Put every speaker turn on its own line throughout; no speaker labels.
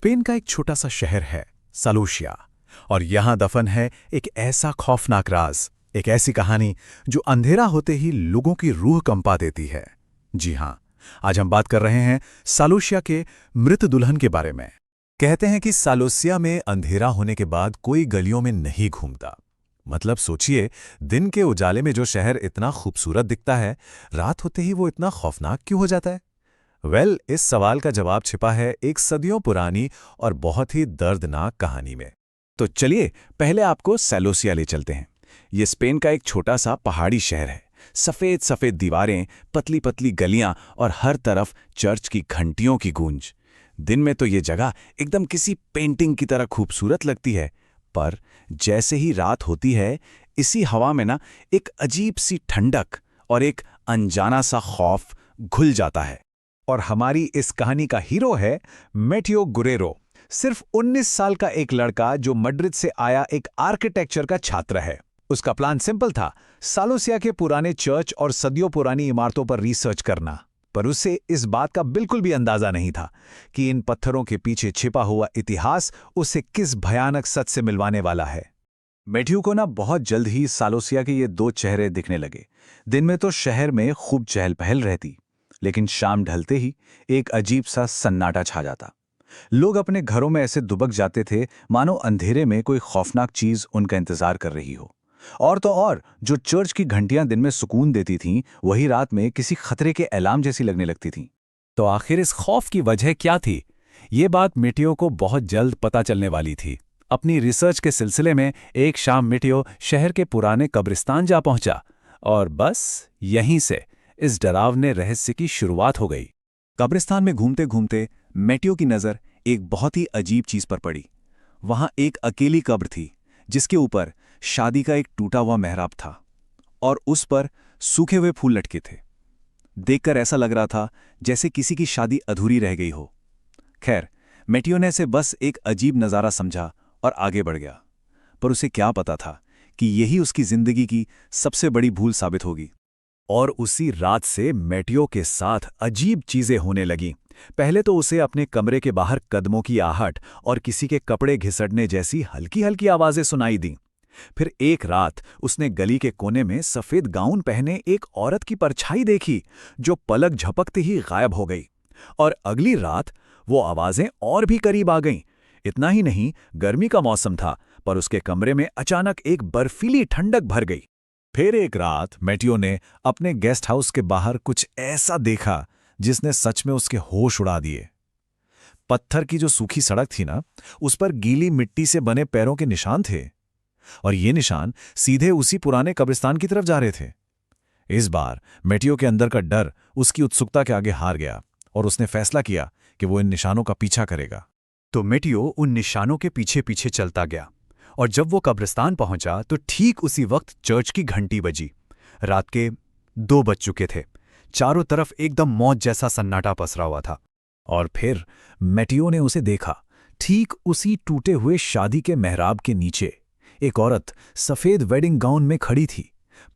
Spain का एक छोटा सा शहर है सालूसिया, और यहां दफन है एक ऐसा खौफनाक राज, एक ऐसी कहानी जो अंधेरा होते ही लोगों की रूह कंपा देती है। जी हां, आज हम बात कर रहे हैं सालूसिया के मृत दुल्हन के बारे में। कहते हैं कि सालूसिया में अंधेरा होने के बाद कोई गलियों में नहीं घूमता। मतलब सोचिए, दिन के उजाले में जो शहर इतना खूबसूरत दिखता है, रात होते ही वो इतना खौफनाक क्यों हो जाता है? इस सवाल का जवाब छिपा है एक सदियों पुरानी और बहुत ही दर्दनाक कहानी में। तो चलिए पहले आपको सालूसिया ले चलते हैं। ये स्पेन का एक छोटा सा पहाड़ी शहर है। सफ़ेद सफ़ेद दीवारें, पतली पतली गलियां और हर तरफ चर्च की घंटियों की गूंज। दिन में तो ये जगह एकदम किसी पेंटिंग की तरह खूबसूरत लगती है, पर जैसे ही रात होती है, इसी हवा में ना एक अजीब सी ठंडक और एक अनजाना सा खौफ घुल जाता है। और हमारी इस कहानी का हीरो है मैटियो गुरेरो, सिर्फ 19 साल का एक लड़का जो मैड्रिड से आया एक आर्किटेक्चर का छात्र है। उसका प्लान सिंपल था, सालूसिया के पुराने चर्च और सदियों पुरानी इमारतों पर रिसर्च करना। पर उसे इस बात का बिल्कुल भी अंदाजा नहीं था कि इन पत्थरों के पीछे छिपा हुआ इतिहास उसे किस भयानक सच से मिलवाने वाला है। मैटियो को ना बहुत जल्द ही सालूसिया के ये दो चेहरे दिखने लगे। दिन में तो शहर में खूब चहल पहल रहती, लेकिन शाम ढलते ही एक अजीब सा सन्नाटा छा जाता। लोग अपने घरों में ऐसे दुबक जाते थे मानो अंधेरे में कोई खौफनाक चीज उनका इंतजार कर रही हो। और तो और जो चर्च की घंटियां दिन में सुकून देती थीं, वही रात में किसी खतरे के अलार्म जैसी लगने लगती थीं। तो आखिर इस खौफ की वजह क्या थी? ये बात मैटियो को बहुत जल्द पता चलने वाली थी। अपनी रिसर्च के सिलसिले में एक शाम मैटियो शहर के पुराने कब्रिस्तान जा पहुंचा, और बस यहीं से इस डरावने रहस्य की शुरुआत हो गई। कब्रिस्तान में घूमते घूमते मैटियो की नज़र एक बहुत ही अजीब चीज पर पड़ी। वहां एक अकेली कब्र थी, जिसके ऊपर शादी का एक टूटा हुआ मेहराब था, और उस पर सूखे हुए फूल लटके थे। देखकर ऐसा लग रहा था जैसे किसी की शादी अधूरी रह गई हो। खैर, मैटियो ने इसे बस एक अजीब नज़ारा समझा और आगे बढ़ गया। पर उसे क्या पता था कि यही उसकी जिंदगी की सबसे बड़ी भूल साबित होगी। और उसी रात से मैटियो के साथ अजीब चीजें होने लगीं। पहले तो उसे अपने कमरे के बाहर कदमों की आहट और किसी के कपड़े घिसटने जैसी हल्की हल्की आवाजें सुनाई दीं। फिर एक रात उसने गली के कोने में सफेद गाउन पहने एक औरत की परछाई देखी, जो पलक झपकते ही गायब हो गई। और अगली रात वो आवाजें और भी करीब आ गईं। इतना ही नहीं, गर्मी का मौसम था, पर उसके कमरे में अचानक एक बर्फीली ठंडक भर गई। फिर एक रात मैटियो ने अपने गेस्ट हाउस के बाहर कुछ ऐसा देखा जिसने सच में उसके होश उड़ा दिए। पत्थर की जो सूखी सड़क थी ना, उस पर गीली मिट्टी से बने पैरों के निशान थे, और ये निशान सीधे उसी पुराने कब्रिस्तान की तरफ जा रहे थे। इस बार मैटियो के अंदर का डर उसकी उत्सुकता के आगे हार गया, और उसने फैसला किया कि वो इन निशानों का पीछा करेगा। तो मैटियो उन निशानों के पीछे पीछे चलता गया, और जब वो कब्रिस्तान पहुंचा तो ठीक उसी वक्त चर्च की घंटी बजी। रात के 2 बज चुके थे। चारों तरफ एकदम मौत जैसा सन्नाटा पसरा हुआ था। और फिर मैटियो ने उसे देखा। ठीक उसी टूटे हुए शादी के मेहराब के नीचे एक औरत सफेद वेडिंग गाउन में खड़ी थी,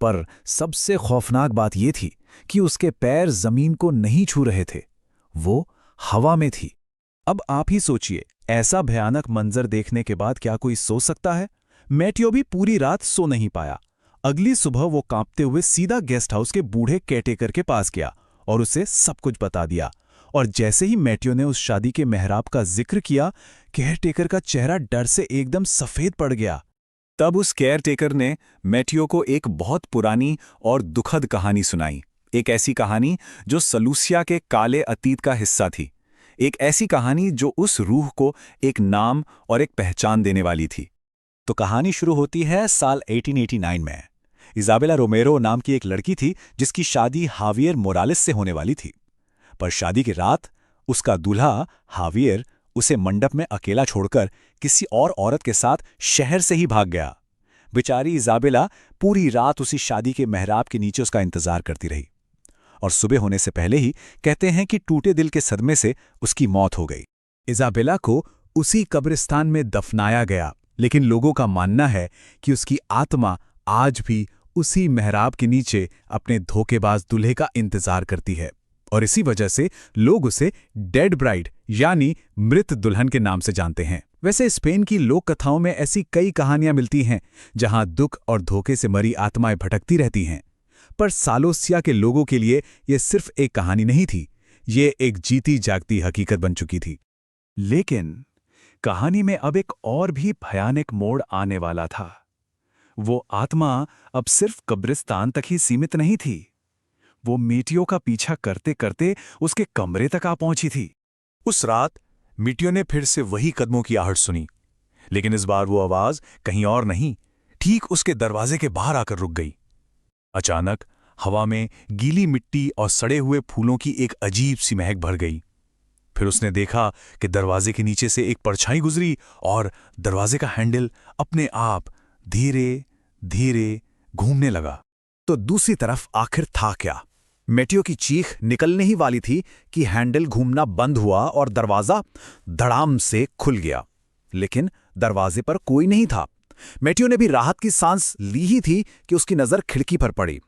पर सबसे खौफनाक बात यह थी कि उसके पैर जमीन को नहीं छू रहे थे, वो हवा में थी। अब आप ही सोचिए, ऐसा भयानक मंजर देखने के बाद क्या कोई सो सकता है? मैटियो भी पूरी रात सो नहीं पाया। अगली सुबह वो कांपते हुए सीधा गेस्ट हाउस के बूढ़े केयरटेकर के पास गया और उसे सब कुछ बता दिया। और जैसे ही मैटियो ने उस शादी के मेहराब का जिक्र किया, केयरटेकर का चेहरा डर से एकदम सफेद पड़ गया। तब उस केयरटेकर ने मैटियो को एक बहुत पुरानी और दुखद कहानी सुनाई। एक ऐसी कहानी जो सालूसिया के काले अतीत का हिस्सा थी। एक ऐसी कहानी जो उस रूह को एक नाम और एक पहचान देने वाली थी। तो कहानी शुरू होती है साल 1889 में। इजाबेला रोमेरो नाम की एक लड़की थी जिसकी शादी हावियर मोरालेस से होने वाली थी। पर शादी की रात उसका दूल्हा हावियर उसे मंडप में अकेला छोड़कर किसी और औरत के साथ शहर से ही भाग गया। बेचारी इजाबेला पूरी रात उसी शादी के मेहराब के नीचे उसका इंतजार करती रही, और सुबह होने से पहले ही कहते हैं कि टूटे दिल के सदमे से उसकी मौत हो गई। इजाबेला को उसी कब्रिस्तान में दफनाया गया, लेकिन लोगों का मानना है कि उसकी आत्मा आज भी उसी मेहराब के नीचे अपने धोखेबाज दूल्हे का इंतजार करती है। और इसी वजह से लोग उसे डेड ब्राइड यानी मृत दुल्हन के नाम से जानते हैं। वैसे स्पेन की लोक कथाओं में ऐसी कई कहानियां मिलती हैं जहां दुख और धोखे से मरी आत्माएं भटकती रहती हैं। पर सालोसिया के लोगों के लिए यह सिर्फ एक कहानी नहीं थी, ये एक जीती जागती हकीकत बन चुकी थी। लेकिन कहानी में अब एक और भी भयानक मोड़ आने वाला था। वो आत्मा अब सिर्फ कब्रिस्तान तक ही सीमित नहीं थी, वो मिटियो का पीछा करते करते उसके कमरे तक आ पहुंची थी। उस रात मिटियो ने फिर से वही कदमों की आहट सुनी, लेकिन इस बार वो आवाज कहीं और नहीं, ठीक उसके दरवाजे के बाहर आकर रुक गई। अचानक हवा में गीली मिट्टी और सड़े हुए फूलों की एक अजीब सी महक भर गई। फिर उसने देखा कि दरवाजे के नीचे से एक परछाई गुजरी और दरवाजे का हैंडल अपने आप धीरे धीरे घूमने लगा। तो दूसरी तरफ आखिर था क्या? मेटियो की चीख निकलने ही वाली थी कि हैंडल घूमना बंद हुआ और दरवाजा धड़ाम से खुल गया। लेकिन दरवाजे पर कोई नहीं था। मेटियो ने भी राहत की सांस ली ही थी कि उसकी नजर खिड़की पर पड़ी,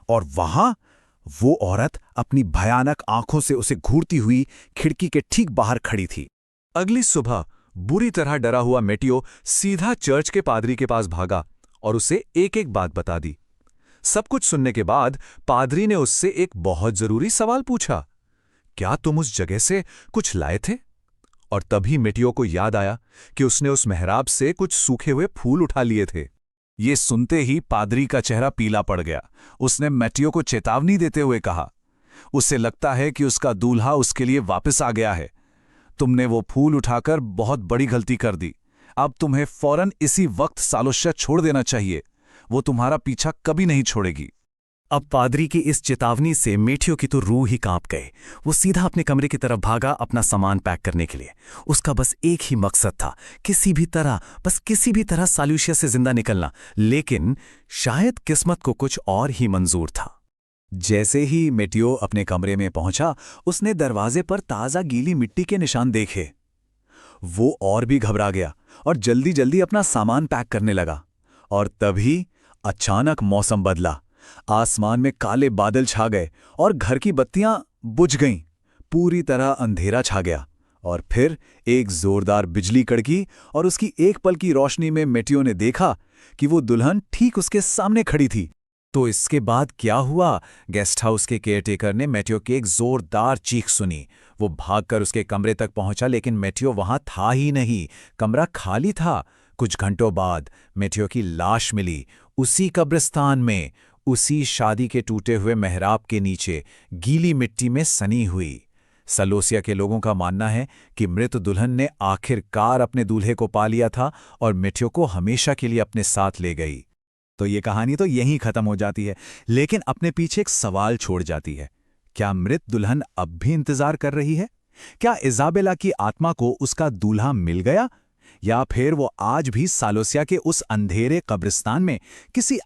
और वहां वो औरत अपनी भयानक आंखों से उसे घूरती हुई खिड़की के ठीक बाहर खड़ी थी। अगली सुबह बुरी तरह डरा हुआ मेटियो सीधा चर्च के पादरी के पास भागा और उसे एक एक बात बता दी। सब कुछ सुनने के बाद पादरी ने उससे एक बहुत जरूरी सवाल पूछा, क्या तुम उस जगह से कुछ लाए थे? और तभी मेटियो को याद आया कि उसने उस मेहराब से कुछ सूखे हुए फूल उठा लिए थे। ये सुनते ही पादरी का चेहरा पीला पड़ गया। उसने मेटियो को चेतावनी देते हुए कहा, उसे लगता है कि उसका दूल्हा उसके लिए वापस आ गया है। तुमने वो फूल उठाकर बहुत बड़ी गलती कर दी। अब तुम्हें फौरन इसी वक्त सालोसिया छोड़ देना चाहिए। वो तुम्हारा पीछा कभी नहीं छोड़ेगी। अब पादरी की इस चेतावनी से मेटियो की तो रूह ही कांप गए। वो सीधा अपने कमरे की तरफ भागा अपना सामान पैक करने के लिए। उसका बस एक ही मकसद था, किसी भी तरह सालोसिया से जिंदा निकलना। लेकिन शायद किस्मत को कुछ और ही मंजूर था। जैसे ही मेटियो अपने कमरे में पहुंचा, उसने दरवाजे पर ताज़ा गीली मिट्टी के निशान देखे। वो और भी घबरा गया और जल्दी जल्दी अपना सामान पैक करने लगा। और तभी अचानक मौसम बदला। आसमान में काले बादल छा गए और घर की बत्तियां बुझ गईं। पूरी तरह अंधेरा छा गया और फिर एक जोरदार बिजली कड़की और उसकी एक पल की रोशनी में मेटियो ने देखा कि वो दुल्हन ठीक उसके सामने खड़ी थी। तो इसके बाद क्या हुआ? गेस्ट हाउस के केयरटेकर ने मेटियो की एक जोरदार चीख सुनी। वो भागकर उसके कमरे तक पहुंचा, लेकिन मेटियो वहां था ही नहीं। कमरा खाली था। कुछ घंटों बाद मेटियो की लाश मिली, उसी कब्रिस्तान में, उसी शादी के टूटे हुए मेहराब के नीचे, गीली मिट्टी में सनी हुई। सालोसिया के लोगों का मानना है कि मृत दुल्हन ने आखिरकार अपने दूल्हे को पा लिया था और मेटियो को हमेशा के लिए अपने साथ ले गई। तो ये कहानी तो यहीं खत्म हो जाती है, लेकिन अपने पीछे एक सवाल छोड़ जाती है। क्या मृत दुल्हन अब भी इंतजार कर रही है? क्या इजाबेला की आत्मा को उसका दूल्हा मिल गया, या फिर वो आज भी सालोसिया के उस अंधेरे कब्रिस्तान में किसी